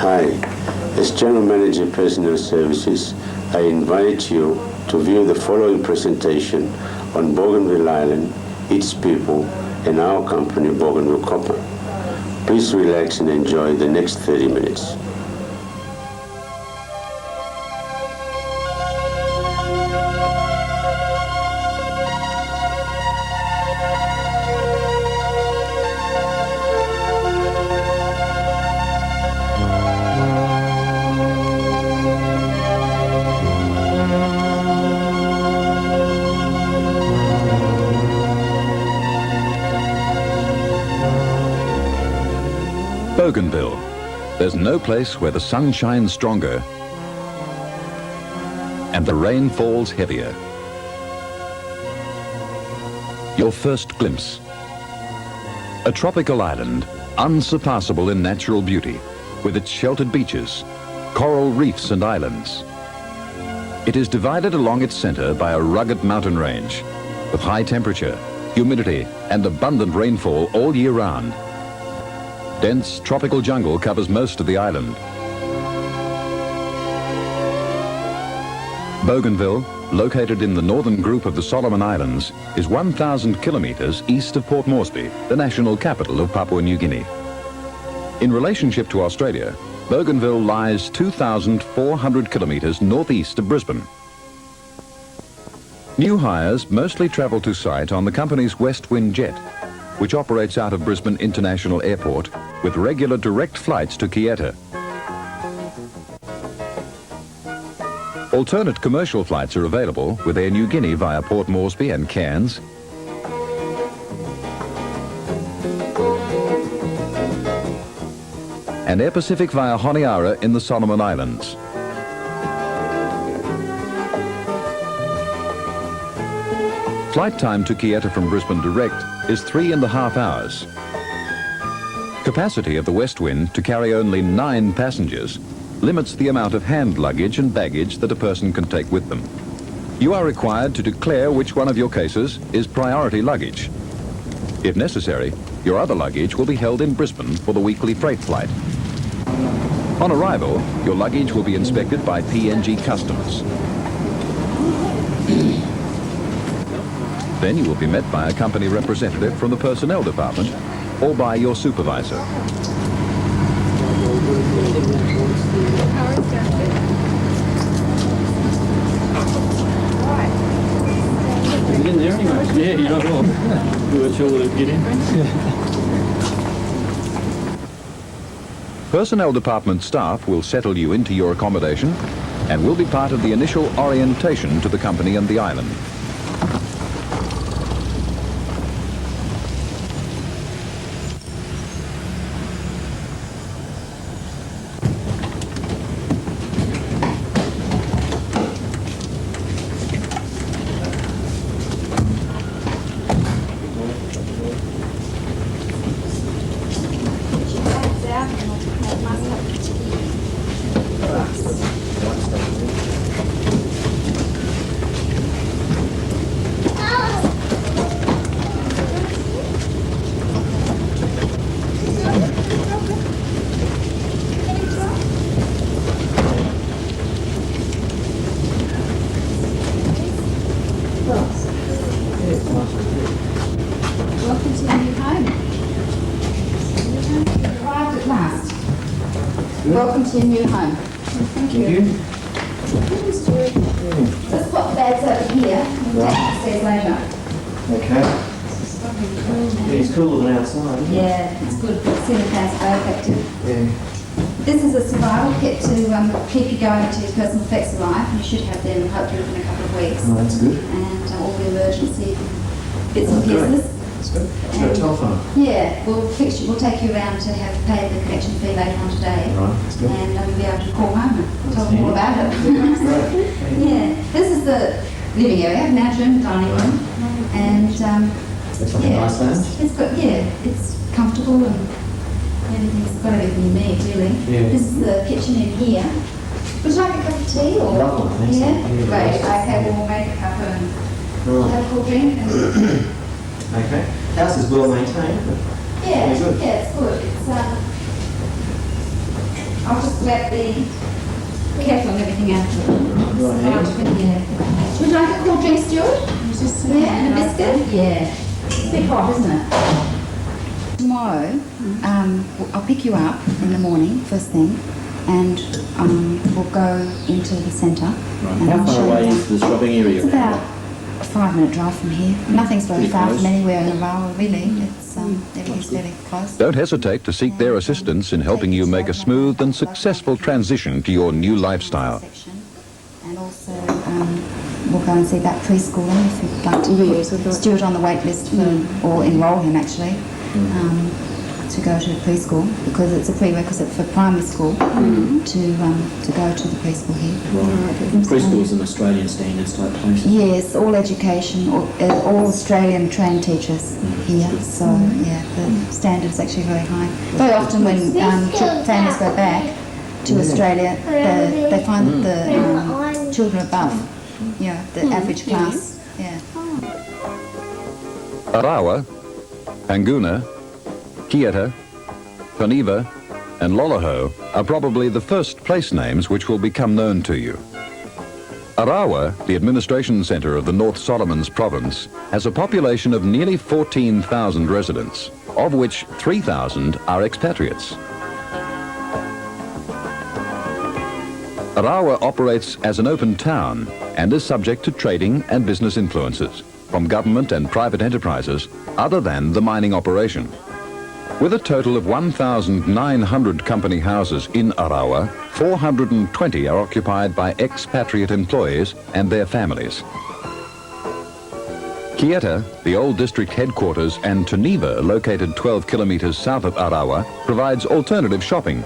Hi, as General Manager Personnel Services, I invite you to view the following presentation on Bougainville Island, its people, and our company, Bougainville Copper. Please relax and enjoy the next 30 minutes. Bougainville. There's no place where the sun shines stronger and the rain falls heavier. Your first glimpse. A tropical island, unsurpassable in natural beauty, with its sheltered beaches, coral reefs and islands. It is divided along its center by a rugged mountain range, with high temperature, humidity, and abundant rainfall all year round. Dense tropical jungle covers most of the island. Bougainville, located in the northern group of the Solomon Islands, is 1,000 kilometers east of Port Moresby, the national capital of Papua New Guinea. In relationship to Australia, Bougainville lies 2,400 kilometers northeast of Brisbane. New hires mostly travel to site on the company's West Wind jet, which operates out of Brisbane International Airport with regular direct flights to Kieta. Alternate commercial flights are available with Air New Guinea via Port Moresby and Cairns, and Air Pacific via Honiara in the Solomon Islands. Flight time to Kieta from Brisbane direct is 3.5 hours. Capacity of the West Wind to carry only 9 passengers limits the amount of hand luggage and baggage that a person can take with them. You are required to declare which one of your cases is priority luggage. If necessary, your other luggage will be held in Brisbane for the weekly freight flight. On arrival, your luggage will be inspected by PNG Customs. Then you will be met by a company representative from the personnel department or by your supervisor. Get in there anyway. Yeah, you're not wrong. You weren't sure whether to get in. Personnel department staff will settle you into your accommodation and will be part of the initial orientation to the company and the island. Welcome to your new home. You've arrived at last. Welcome to your new home. Thank you. Let's put the beds over here. We'll take the stairs later. Okay. Yeah, it's cooler than outside. Isn't it? Yeah, it's good. Ceiling fans are very effective. Yeah. This is a survival kit to keep you going until your personal effects arrive. You should have them hopefully within a couple of weeks. Oh, that's good. And all the emergency bits and pieces. That's good. No telephone. Yeah, we'll take you around to have paid the connection fee later on today. Right, that's good. And we'll be able to call home and tell them all about it. Great. Yeah, this is the living area, lounge room, dining room, and It's like a nice lounge. it's got it's comfortable and everything's got everything you need really. Yeah. This is the kitchen in here. Would you like a cup of tea or? Lovely, thanks. Yeah, Yeah, great. nice. Okay, we'll make a cup and we'll Right. have a cool drink. And Okay. House is well maintained. But yeah, very good. yeah, it's good. It's I'll just let the kettle and everything out. Yeah. Would you like a cool drink, Stuart? Yeah, and a biscuit? Yeah. It's a bit hot, isn't it? Tomorrow, I'll pick you up in the morning, first thing, and we'll go into the centre. Right. How far away is the shopping area? It's about a 5-minute drive from here. Nothing's very Pretty far close. from anywhere in Arawa, really. It's everything's fairly close. Don't hesitate to seek their assistance in helping you make a smooth and successful transition to your new lifestyle. And also, we'll go and see that preschooler if you'd like to put Stuart on the wait list for, or enrol him actually, to go to preschool, because it's a prerequisite for primary school to go to the preschool here. Right. Preschool's an Australian standards type place. Yes, all education, all Australian trained teachers here. So yeah, the standard's actually very high. Very often when families go back to Australia, they find that the children above, the average class. Yeah. Arawa, Panguna, Kieta, Toniva and Lolaho are probably the first place names which will become known to you. Arawa, the administration centre of the North Solomons province, has a population of nearly 14,000 residents, of which 3,000 are expatriates. Arawa operates as an open town and is subject to trading and business influences from government and private enterprises other than the mining operation. With a total of 1,900 company houses in Arawa, 420 are occupied by expatriate employees and their families. Kieta, the old district headquarters, and Toniva, located 12 kilometres south of Arawa, provides alternative shopping.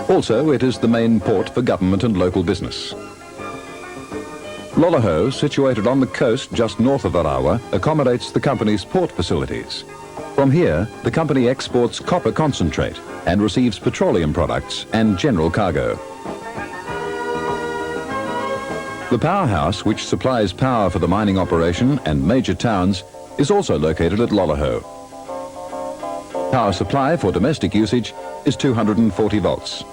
Also, it is the main port for government and local business. Lolaho, situated on the coast just north of Arawa, accommodates the company's port facilities. From here, the company exports copper concentrate and receives petroleum products and general cargo. The powerhouse, which supplies power for the mining operation and major towns, is also located at Lolaho. Power supply for domestic usage is 240 volts.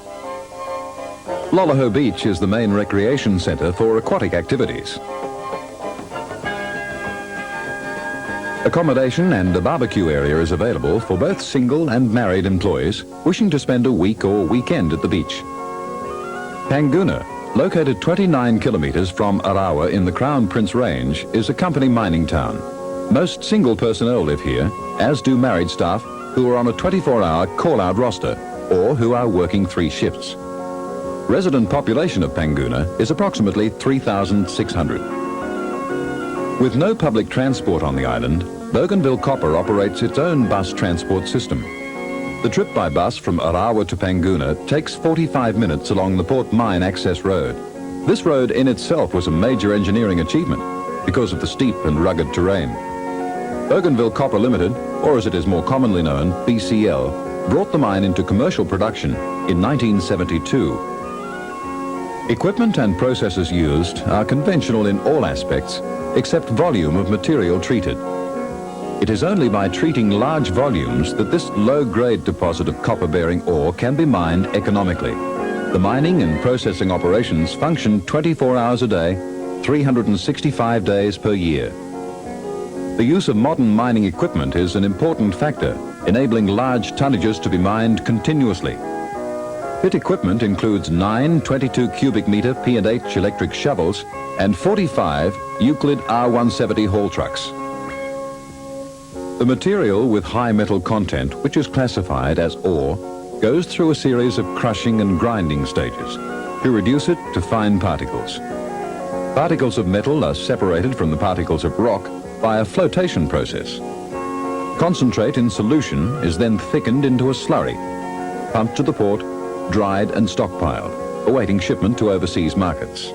Lolaho Beach is the main recreation centre for aquatic activities. Accommodation and a barbecue area is available for both single and married employees wishing to spend a week or weekend at the beach. Panguna, located 29 kilometres from Arawa in the Crown Prince Range, is a company mining town. Most single personnel live here, as do married staff who are on a 24-hour call-out roster or who are working 3 shifts. Resident population of Panguna is approximately 3,600. With no public transport on the island, Bougainville Copper operates its own bus transport system. The trip by bus from Arawa to Panguna takes 45 minutes along the Port Mine Access Road. This road in itself was a major engineering achievement because of the steep and rugged terrain. Bougainville Copper Limited, or as it is more commonly known, BCL, brought the mine into commercial production in 1972. Equipment and processes used are conventional in all aspects, except volume of material treated. It is only by treating large volumes that this low-grade deposit of copper-bearing ore can be mined economically. The mining and processing operations function 24 hours a day, 365 days per year. The use of modern mining equipment is an important factor, enabling large tonnages to be mined continuously. Pit equipment includes 9 22 cubic metre P&H electric shovels and 45 Euclid R170 haul trucks. The material with high metal content, which is classified as ore, goes through a series of crushing and grinding stages to reduce it to fine particles. Particles of metal are separated from the particles of rock by a flotation process. Concentrate in solution is then thickened into a slurry, pumped to the port, dried and stockpiled, awaiting shipment to overseas markets.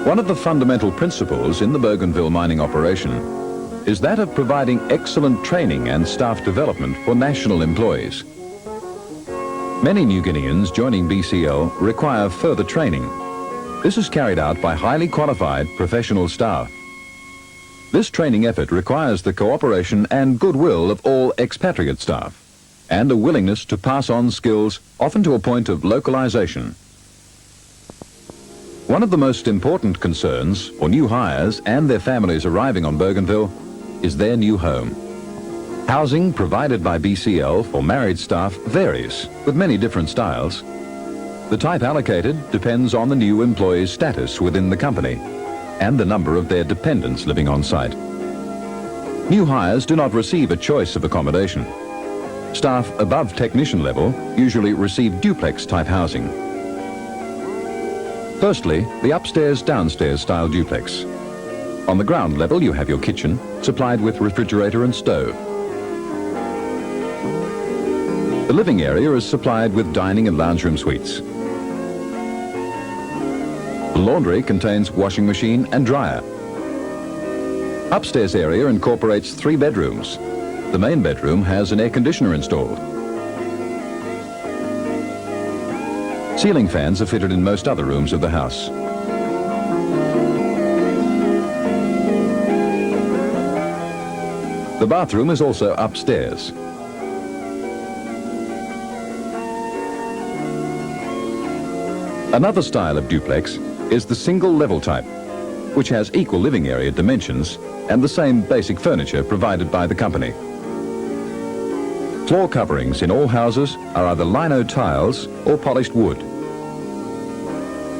One of the fundamental principles in the Bougainville mining operation is that of providing excellent training and staff development for national employees. Many New Guineans joining BCL require further training. This is carried out by highly qualified professional staff. This training effort requires the cooperation and goodwill of all expatriate staff and a willingness to pass on skills, often to a point of localization. One of the most important concerns for new hires and their families arriving on Bougainville is their new home. Housing provided by BCL for married staff varies with many different styles. The type allocated depends on the new employee's status within the company and the number of their dependents living on site. New hires do not receive a choice of accommodation. Staff above technician level usually receive duplex-type housing. Firstly, the upstairs-downstairs style duplex. On the ground level, you have your kitchen, supplied with refrigerator and stove. The living area is supplied with dining and lounge room suites. The laundry contains washing machine and dryer. Upstairs area incorporates 3 bedrooms. The main bedroom has an air conditioner installed. Ceiling fans are fitted in most other rooms of the house. The bathroom is also upstairs. Another style of duplex is the single level type, which has equal living area dimensions and the same basic furniture provided by the company. Floor coverings in all houses are either lino tiles or polished wood.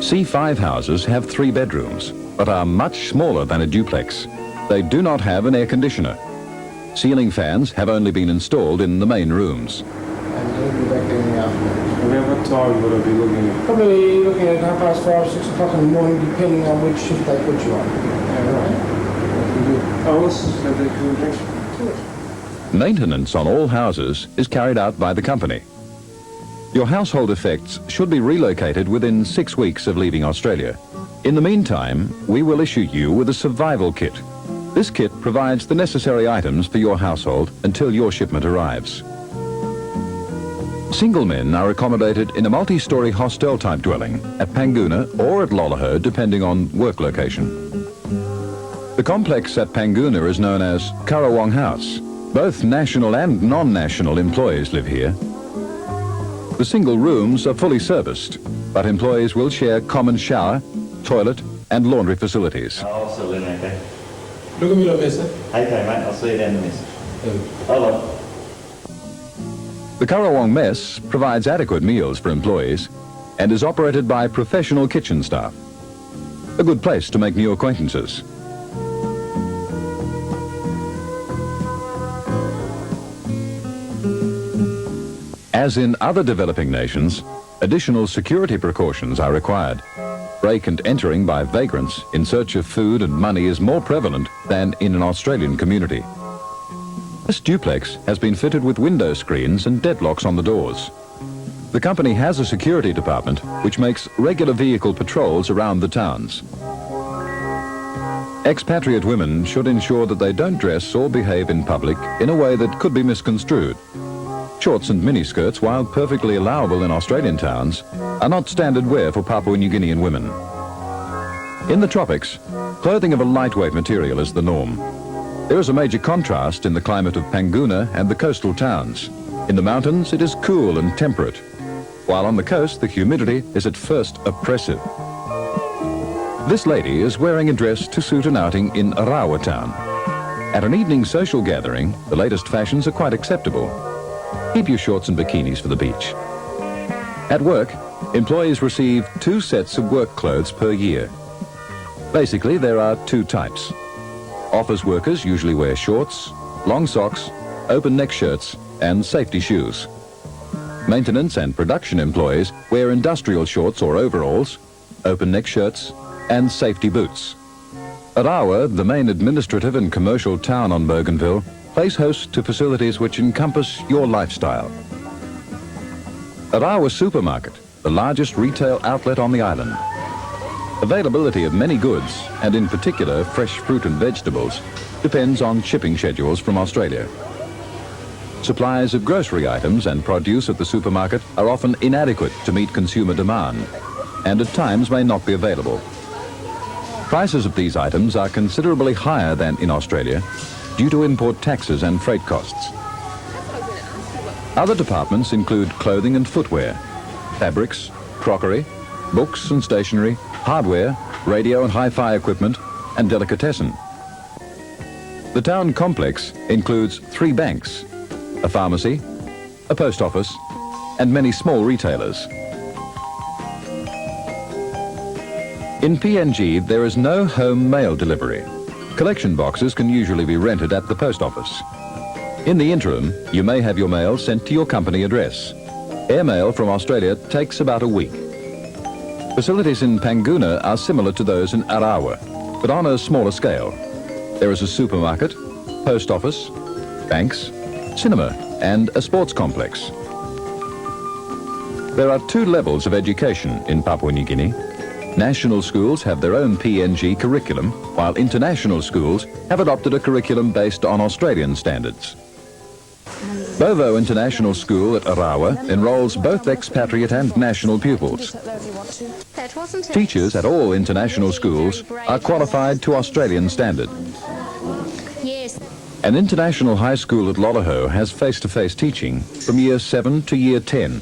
C5 houses have 3 bedrooms, but are much smaller than a duplex. They do not have an air conditioner. Ceiling fans have only been installed in the main rooms. What time would I be looking at? Probably looking at 5:30, 6 o'clock in the morning, depending on which shift they put you on. Oh, let's just have that conversation. Maintenance on all houses is carried out by the company. Your household effects should be relocated within 6 weeks of leaving Australia. In the meantime, we will issue you with a survival kit. This kit provides the necessary items for your household until your shipment arrives. Single men are accommodated in a multi-story hostel-type dwelling at Panguna or at Lolaho, depending on work location. The complex at Panguna is known as Karawong House. Both national and non-national employees live here. The single rooms are fully serviced, but employees will share common shower, toilet and laundry facilities. I'll also live in okay. Look at me like this, Okay, mate, I'll see you down the mess. Hello. The Karawong Mess provides adequate meals for employees and is operated by professional kitchen staff. A good place to make new acquaintances. As in other developing nations, additional security precautions are required. Break and entering by vagrants in search of food and money is more prevalent than in an Australian community. This duplex has been fitted with window screens and deadlocks on the doors. The company has a security department which makes regular vehicle patrols around the towns. Expatriate women should ensure that they don't dress or behave in public in a way that could be misconstrued. Shorts and miniskirts, while perfectly allowable in Australian towns, are not standard wear for Papua New Guinean women. In the tropics, clothing of a lightweight material is the norm. There is a major contrast in the climate of Panguna and the coastal towns. In the mountains, it is cool and temperate, while on the coast, the humidity is at first oppressive. This lady is wearing a dress to suit an outing in Arawa town. At an evening social gathering, the latest fashions are quite acceptable. Keep your shorts and bikinis for the beach. At work, employees receive 2 sets of work clothes per year. Basically, there are 2 types. Office workers usually wear shorts, long socks, open neck shirts, and safety shoes. Maintenance and production employees wear industrial shorts or overalls, open neck shirts, and safety boots. Arawa, the main administrative and commercial town on Bougainville, plays host to facilities which encompass your lifestyle. Arawa Supermarket, the largest retail outlet on the island. Availability of many goods, and in particular fresh fruit and vegetables, depends on shipping schedules from Australia. Supplies of grocery items and produce at the supermarket are often inadequate to meet consumer demand, and at times may not be available. Prices of these items are considerably higher than in Australia due to import taxes and freight costs. Other departments include clothing and footwear, fabrics, crockery, books and stationery, hardware, radio and hi-fi equipment, and delicatessen. The town complex includes 3 banks, a pharmacy, a post office, and many small retailers. In PNG, there is no home mail delivery. Collection boxes can usually be rented at the post office. In the interim, you may have your mail sent to your company address. Airmail from Australia takes about a week. Facilities in Panguna are similar to those in Arawa, but on a smaller scale. There is a supermarket, post office, banks, cinema, and a sports complex. There are 2 levels of education in Papua New Guinea. National schools have their own PNG curriculum, while international schools have adopted a curriculum based on Australian standards. Bovo International School at Arawa enrolls both expatriate and national pupils. Teachers at all international schools are qualified to Australian standard. An international high school at Lolaho has face-to-face teaching from year 7 to year 10.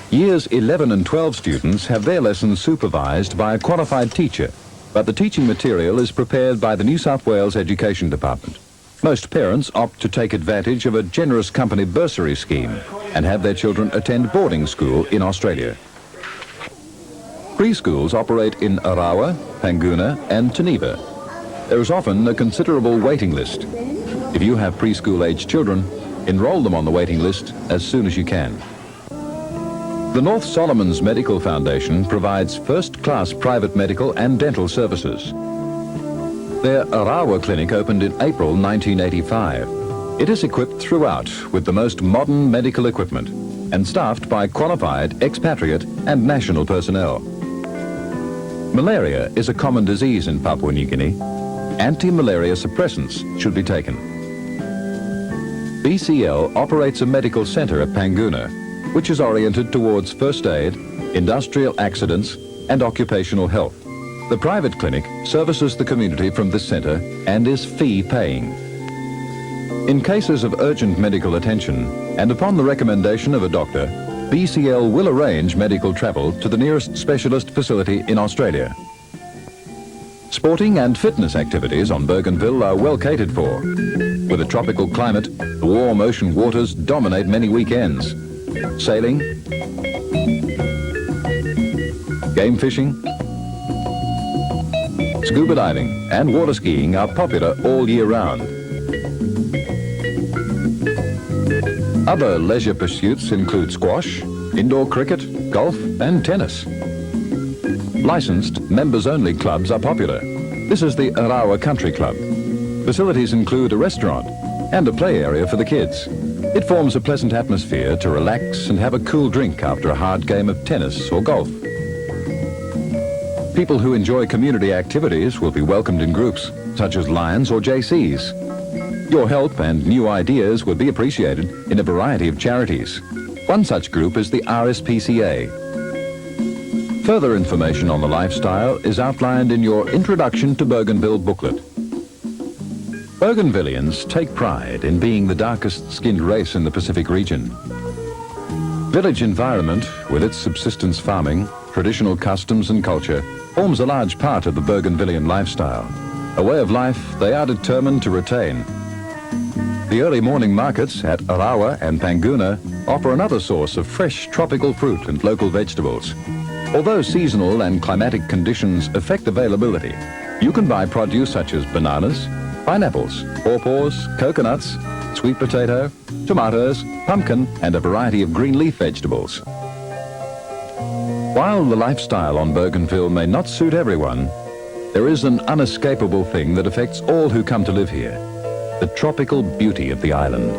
Years 11 and 12 students have their lessons supervised by a qualified teacher, but the teaching material is prepared by the New South Wales Education Department. Most parents opt to take advantage of a generous company bursary scheme and have their children attend boarding school in Australia. Preschools operate in Arawa, Panguna, and Taneva. There is often a considerable waiting list. If you have preschool-aged children, enroll them on the waiting list as soon as you can. The North Solomons Medical Foundation provides first-class private medical and dental services. Their Arawa clinic opened in April 1985. It is equipped throughout with the most modern medical equipment and staffed by qualified expatriate and national personnel. Malaria is a common disease in Papua New Guinea. Anti-malaria suppressants should be taken. BCL operates a medical center at Panguna, which is oriented towards first aid, industrial accidents, and occupational health. The private clinic services the community from this center and is fee-paying. In cases of urgent medical attention, and upon the recommendation of a doctor, BCL will arrange medical travel to the nearest specialist facility in Australia. Sporting and fitness activities on Bougainville are well catered for. With a tropical climate, the warm ocean waters dominate many weekends. Sailing, game fishing, scuba diving and water skiing are popular all year round. Other leisure pursuits include squash, indoor cricket, golf and tennis. Licensed, members-only clubs are popular. This is the Arawa Country Club. Facilities include a restaurant and a play area for the kids. It forms a pleasant atmosphere to relax and have a cool drink after a hard game of tennis or golf. People who enjoy community activities will be welcomed in groups, such as Lions or JCs. Your help and new ideas would be appreciated in a variety of charities. One such group is the RSPCA. Further information on the lifestyle is outlined in your Introduction to Bougainville booklet. Bougainvillians take pride in being the darkest-skinned race in the Pacific region. Village environment, with its subsistence farming, traditional customs and culture, forms a large part of the Bougainvillian lifestyle, a way of life they are determined to retain. The early morning markets at Arawa and Panguna offer another source of fresh tropical fruit and local vegetables. Although seasonal and climatic conditions affect availability, you can buy produce such as bananas, pineapples, pawpaws, coconuts, sweet potato, tomatoes, pumpkin, and a variety of green leaf vegetables. While the lifestyle on Bougainville may not suit everyone, there is an unescapable thing that affects all who come to live here: the tropical beauty of the island.